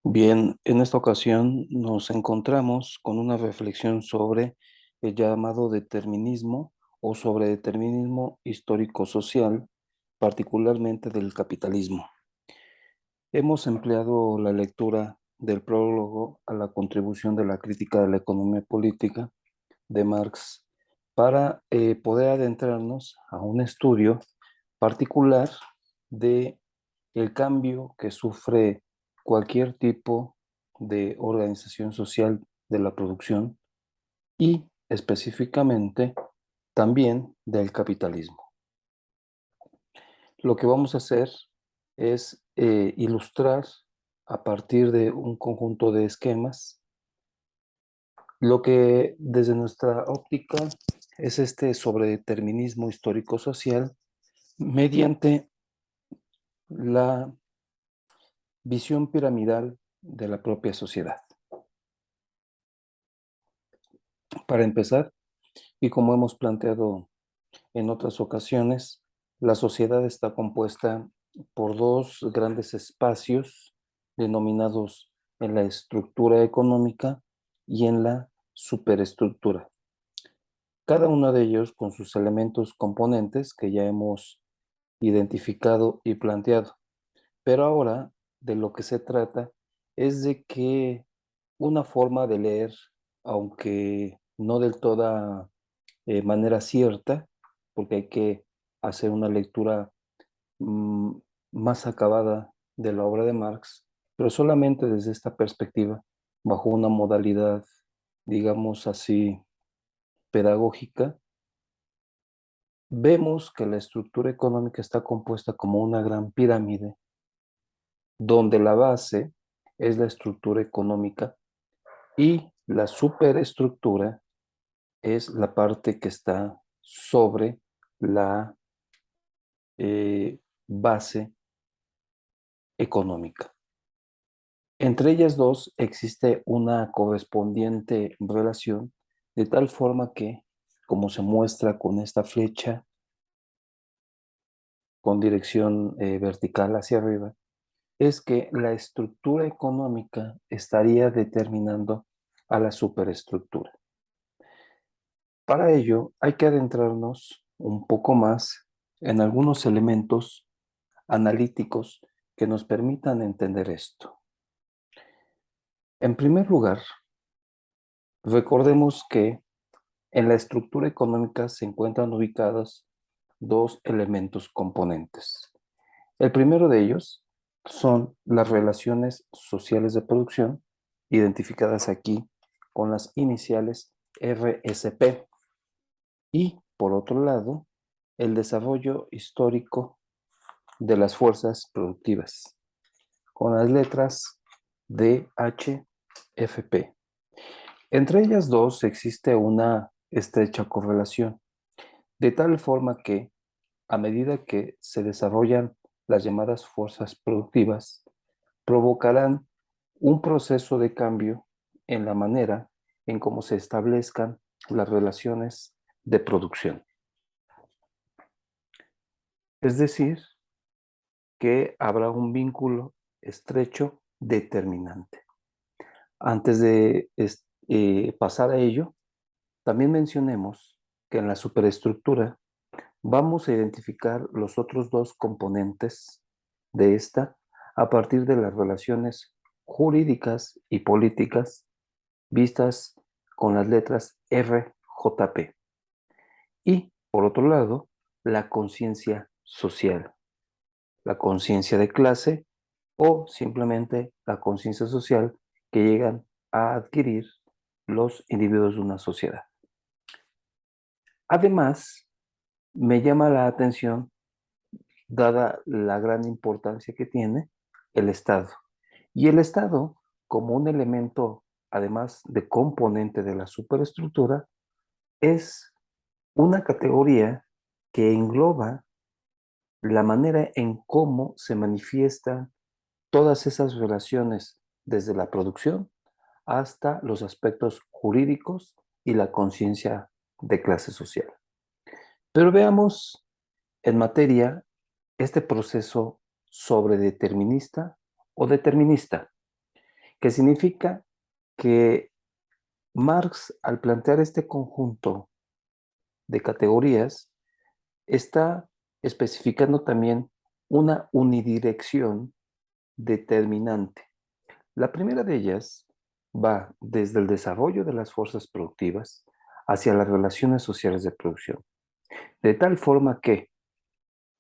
Bien, en esta ocasión nos encontramos con una reflexión sobre el llamado determinismo o sobre determinismo histórico-social, particularmente del capitalismo. Hemos empleado la lectura del prólogo a la contribución de la crítica de la economía política de Marx para poder adentrarnos a un estudio particular de el cambio que sufre cualquier tipo de organización social de la producción y específicamente también del capitalismo. Lo que vamos a hacer es ilustrar a partir de un conjunto de esquemas lo que desde nuestra óptica es este sobredeterminismo histórico-social mediante la visión piramidal de la propia sociedad. Para empezar, y como hemos planteado en otras ocasiones, la sociedad está compuesta por dos grandes espacios denominados en la estructura económica y en la superestructura. Cada uno de ellos con sus elementos componentes que ya hemos identificado y planteado. Pero ahora de lo que se trata es de que una forma de leer, aunque no del toda manera cierta, porque hay que hacer una lectura mm, más acabada de la obra de Marx, pero solamente desde esta perspectiva, bajo una modalidad, digamos así, pedagógica, vemos que la estructura económica está compuesta como una gran pirámide, donde la base es la estructura económica y la superestructura es la parte que está sobre la base económica. Entre ellas dos existe una correspondiente relación de tal forma que, como se muestra con esta flecha con dirección vertical hacia arriba, es que la estructura económica estaría determinando a la superestructura. Para ello hay que adentrarnos un poco más en algunos elementos analíticos que nos permitan entender esto. En primer lugar, recordemos que en la estructura económica se encuentran ubicados dos elementos componentes. El primero de ellos son las relaciones sociales de producción, identificadas aquí con las iniciales RSP. Y, por otro lado, el desarrollo histórico de las fuerzas productivas, con las letras DHFP. Entre ellas dos existe una estrecha correlación, de tal forma que, a medida que se desarrollan las llamadas fuerzas productivas, provocarán un proceso de cambio en la manera en cómo se establezcan las relaciones de producción. Es decir, que habrá un vínculo estrecho determinante. Antes de pasar a ello, también mencionemos que en la superestructura vamos a identificar los otros dos componentes de esta a partir de las relaciones jurídicas y políticas vistas con las letras RJP. Y, por otro lado, la conciencia social, la conciencia de clase o simplemente la conciencia social que llegan a adquirir los individuos de una sociedad. Además, me llama la atención, dada la gran importancia que tiene, el Estado. Y el Estado, como un elemento, además de componente de la superestructura, es una categoría que engloba la manera en cómo se manifiestan todas esas relaciones desde la producción hasta los aspectos jurídicos y la conciencia de clase social. Pero veamos en materia este proceso sobredeterminista o determinista. que significa que Marx, al plantear este conjunto de categorías, está especificando también una unidirección determinante. La primera de ellas va desde el desarrollo de las fuerzas productivas hacia las relaciones sociales de producción, de tal forma que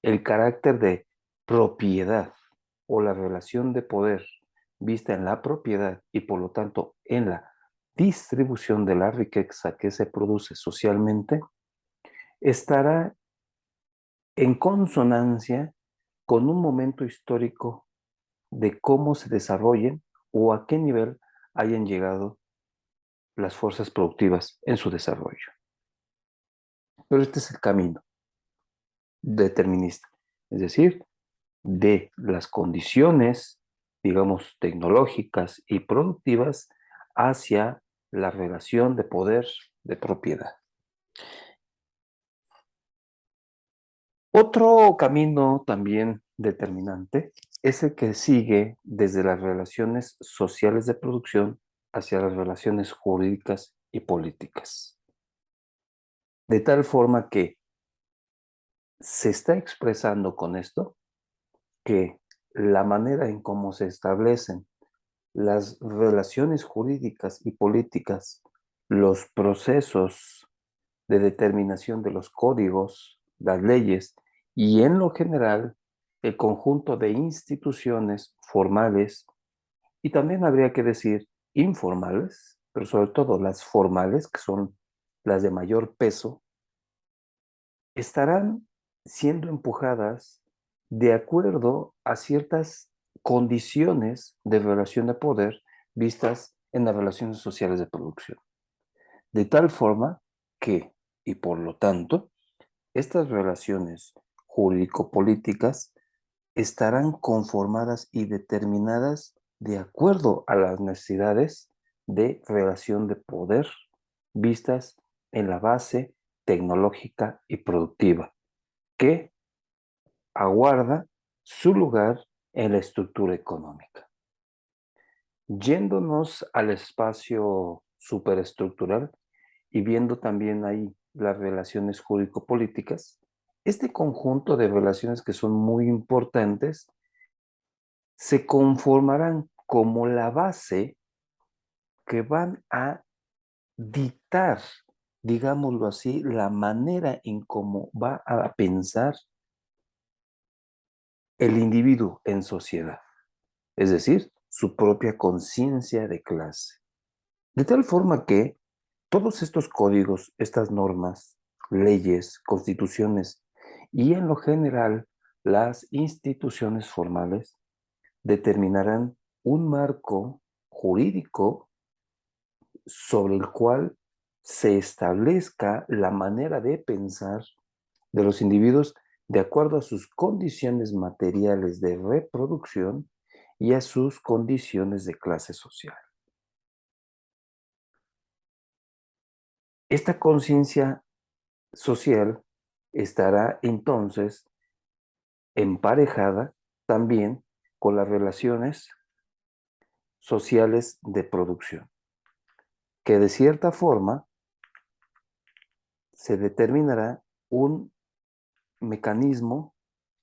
el carácter de propiedad o la relación de poder vista en la propiedad y por lo tanto en la distribución de la riqueza que se produce socialmente estará en consonancia con un momento histórico de cómo se desarrollen o a qué nivel hayan llegado las fuerzas productivas en su desarrollo. Pero este es el camino determinista, es decir, de las condiciones, digamos, tecnológicas y productivas hacia la relación de poder de propiedad. Otro camino también determinante es el que sigue desde las relaciones sociales de producción hacia las relaciones jurídicas y políticas. De tal forma que se está expresando con esto que la manera en cómo se establecen las relaciones jurídicas y políticas, los procesos de determinación de los códigos, las leyes y en lo general el conjunto de instituciones formales y también habría que decir informales, pero sobre todo las formales, que son las de mayor peso, estarán siendo empujadas de acuerdo a ciertas condiciones de relación de poder vistas en las relaciones sociales de producción. De tal forma que, y por lo tanto, estas relaciones jurídico-políticas estarán conformadas y determinadas de acuerdo a las necesidades de relación de poder vistas en la base tecnológica y productiva, que aguarda su lugar en la estructura económica. Yéndonos al espacio superestructural y viendo también ahí las relaciones jurídico-políticas, este conjunto de relaciones que son muy importantes se conformarán como la base que van a dictar, digámoslo así, la manera en cómo va a pensar el individuo en sociedad, es decir, su propia conciencia de clase. De tal forma que todos estos códigos, estas normas, leyes, constituciones y en lo general las instituciones formales determinarán un marco jurídico sobre el cual se establezca la manera de pensar de los individuos de acuerdo a sus condiciones materiales de reproducción y a sus condiciones de clase social. Esta conciencia social estará entonces emparejada también con las relaciones sociales de producción, que de cierta forma se determinará un mecanismo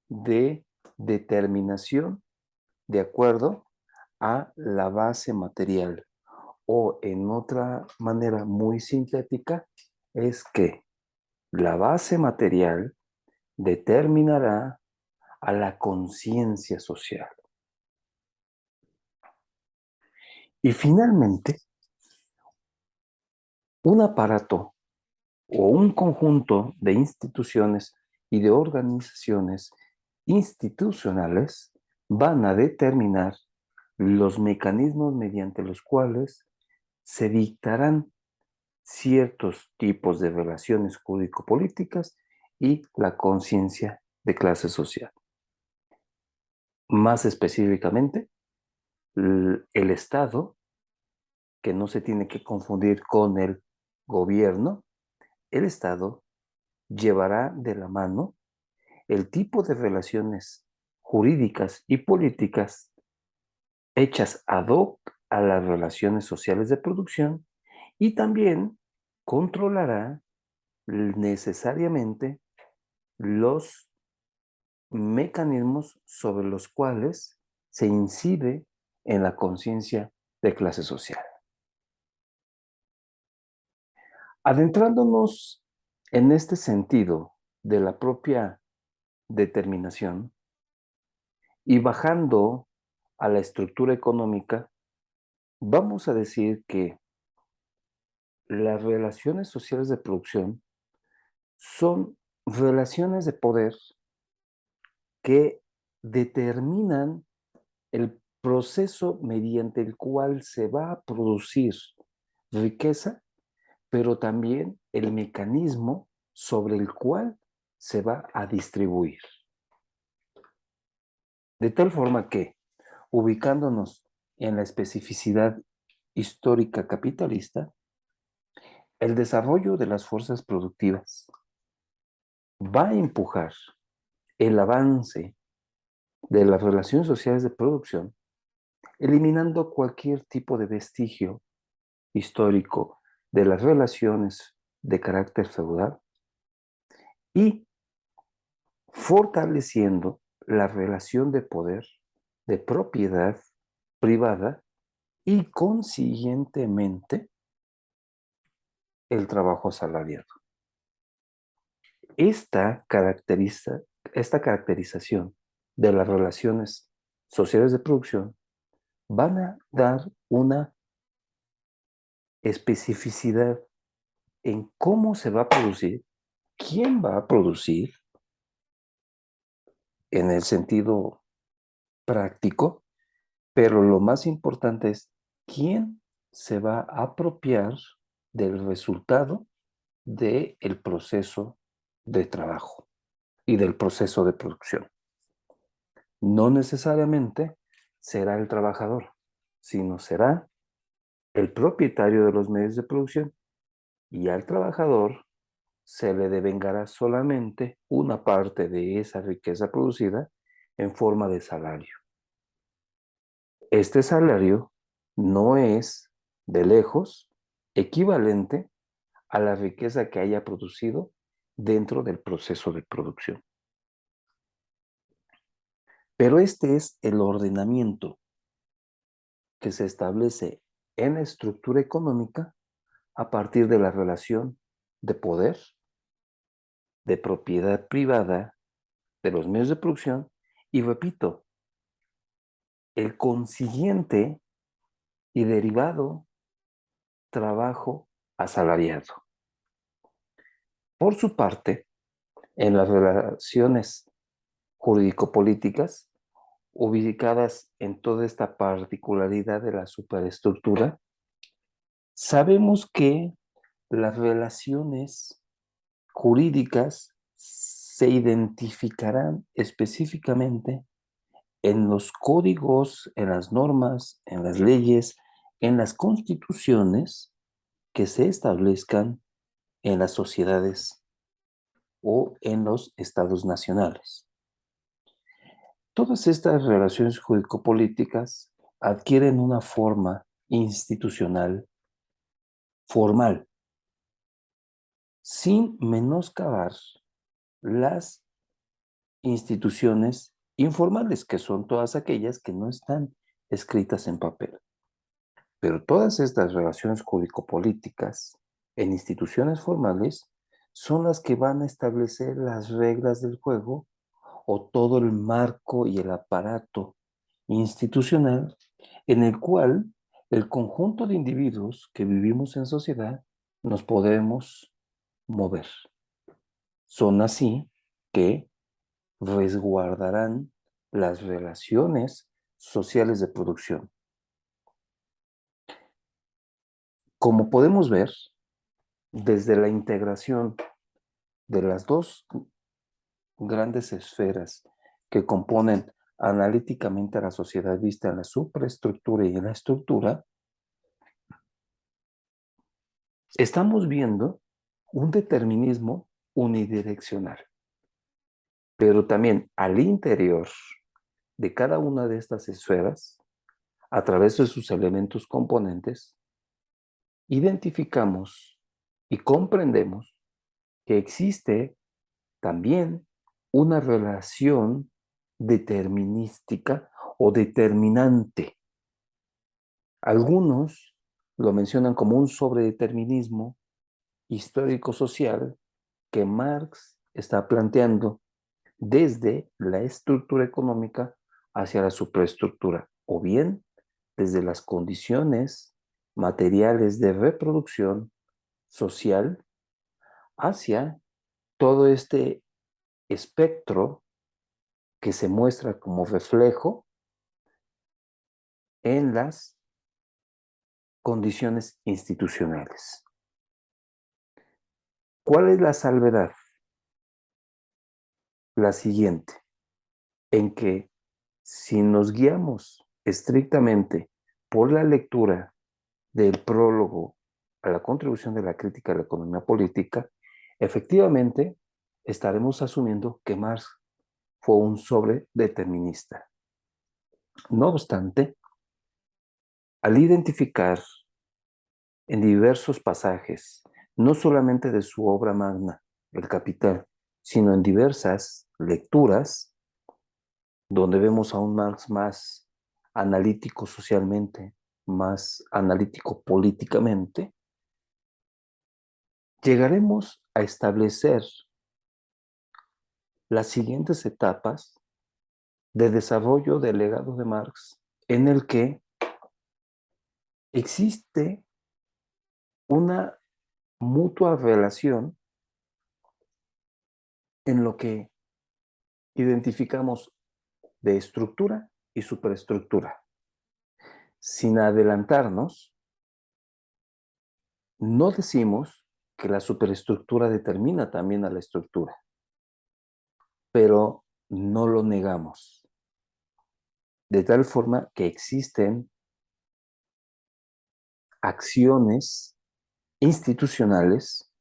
de determinación de acuerdo a la base material. O en otra manera muy sintética, es que la base material determinará a la conciencia social. Y finalmente, un aparato o un conjunto de instituciones y de organizaciones institucionales van a determinar los mecanismos mediante los cuales se dictarán ciertos tipos de relaciones jurídico-políticas y la conciencia de clase social. Más específicamente, el Estado, que no se tiene que confundir con el gobierno, el Estado llevará de la mano el tipo de relaciones jurídicas y políticas hechas ad hoc a las relaciones sociales de producción y también controlará necesariamente los mecanismos sobre los cuales se incide en la conciencia de clase social. Adentrándonos en este sentido de la propia determinación y bajando a la estructura económica, vamos a decir que las relaciones sociales de producción son relaciones de poder que determinan el proceso mediante el cual se va a producir riqueza, pero también el mecanismo sobre el cual se va a distribuir. De tal forma que, ubicándonos en la especificidad histórica capitalista, el desarrollo de las fuerzas productivas va a empujar el avance de las relaciones sociales de producción, eliminando cualquier tipo de vestigio histórico de las relaciones de carácter feudal y fortaleciendo la relación de poder, de propiedad privada y consiguientemente el trabajo asalariado. Esta, esta caracterización de las relaciones sociales de producción van a dar una especificidad en cómo se va a producir, quién va a producir en el sentido práctico, pero lo más importante es quién se va a apropiar del resultado del proceso de trabajo y del proceso de producción. No necesariamente será el trabajador, sino será el propietario de los medios de producción y al trabajador se le devengará solamente una parte de esa riqueza producida en forma de salario. Este salario no es de lejos equivalente a la riqueza que haya producido dentro del proceso de producción. Pero este es el ordenamiento que se establece en la estructura económica a partir de la relación de poder, de propiedad privada de los medios de producción y, repito, el consiguiente y derivado trabajo asalariado. Por su parte, en las relaciones jurídico-políticas, ubicadas en toda esta particularidad de la superestructura, sabemos que las relaciones jurídicas se identificarán específicamente en los códigos, en las normas, en las leyes, en las constituciones que se establezcan en las sociedades o en los estados nacionales. Todas estas relaciones jurídico-políticas adquieren una forma institucional formal, sin menoscabar las instituciones informales, que son todas aquellas que no están escritas en papel. Pero todas estas relaciones jurídico-políticas en instituciones formales son las que van a establecer las reglas del juego o todo el marco y el aparato institucional en el cual el conjunto de individuos que vivimos en sociedad nos podemos mover. Son así que resguardarán las relaciones sociales de producción. Como podemos ver, desde la integración de las dos grandes esferas que componen analíticamente a la sociedad vista en la superestructura y en la estructura, estamos viendo un determinismo unidireccional, pero también al interior de cada una de estas esferas a través de sus elementos componentes, identificamos y comprendemos que existe también una relación determinística o determinante. Algunos lo mencionan como un sobredeterminismo histórico-social que Marx está planteando desde la estructura económica hacia la superestructura, o bien desde las condiciones materiales de reproducción social hacia todo este espectro que se muestra como reflejo en las condiciones institucionales. ¿Cuál es la salvedad? La siguiente, en que si nos guiamos estrictamente por la lectura del prólogo a la contribución de la crítica a la economía política, efectivamente estaremos asumiendo que Marx fue un sobredeterminista. No obstante, al identificar en diversos pasajes, no solamente de su obra magna, El Capital, sino en diversas lecturas, donde vemos a un Marx más analítico socialmente, más analítico políticamente, llegaremos a establecer las siguientes etapas de desarrollo del legado de Marx, en el que existe una mutua relación en lo que identificamos de estructura y superestructura. Sin adelantarnos, no decimos que la superestructura determina también a la estructura, pero no lo negamos. De tal forma que existen acciones institucionales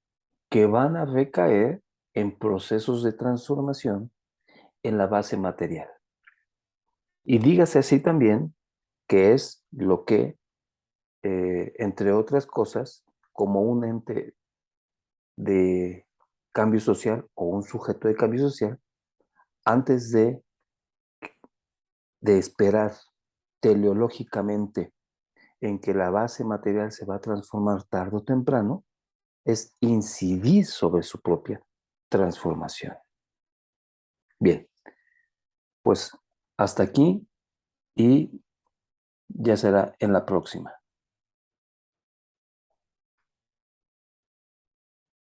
que van a recaer en procesos de transformación en la base material. Y dígase así también que es lo que, entre otras cosas, como un ente de cambio social o un sujeto de cambio social, antes de esperar teleológicamente en que la base material se va a transformar tarde o temprano, es incidir sobre su propia transformación. Bien, pues hasta aquí y ya será en la próxima.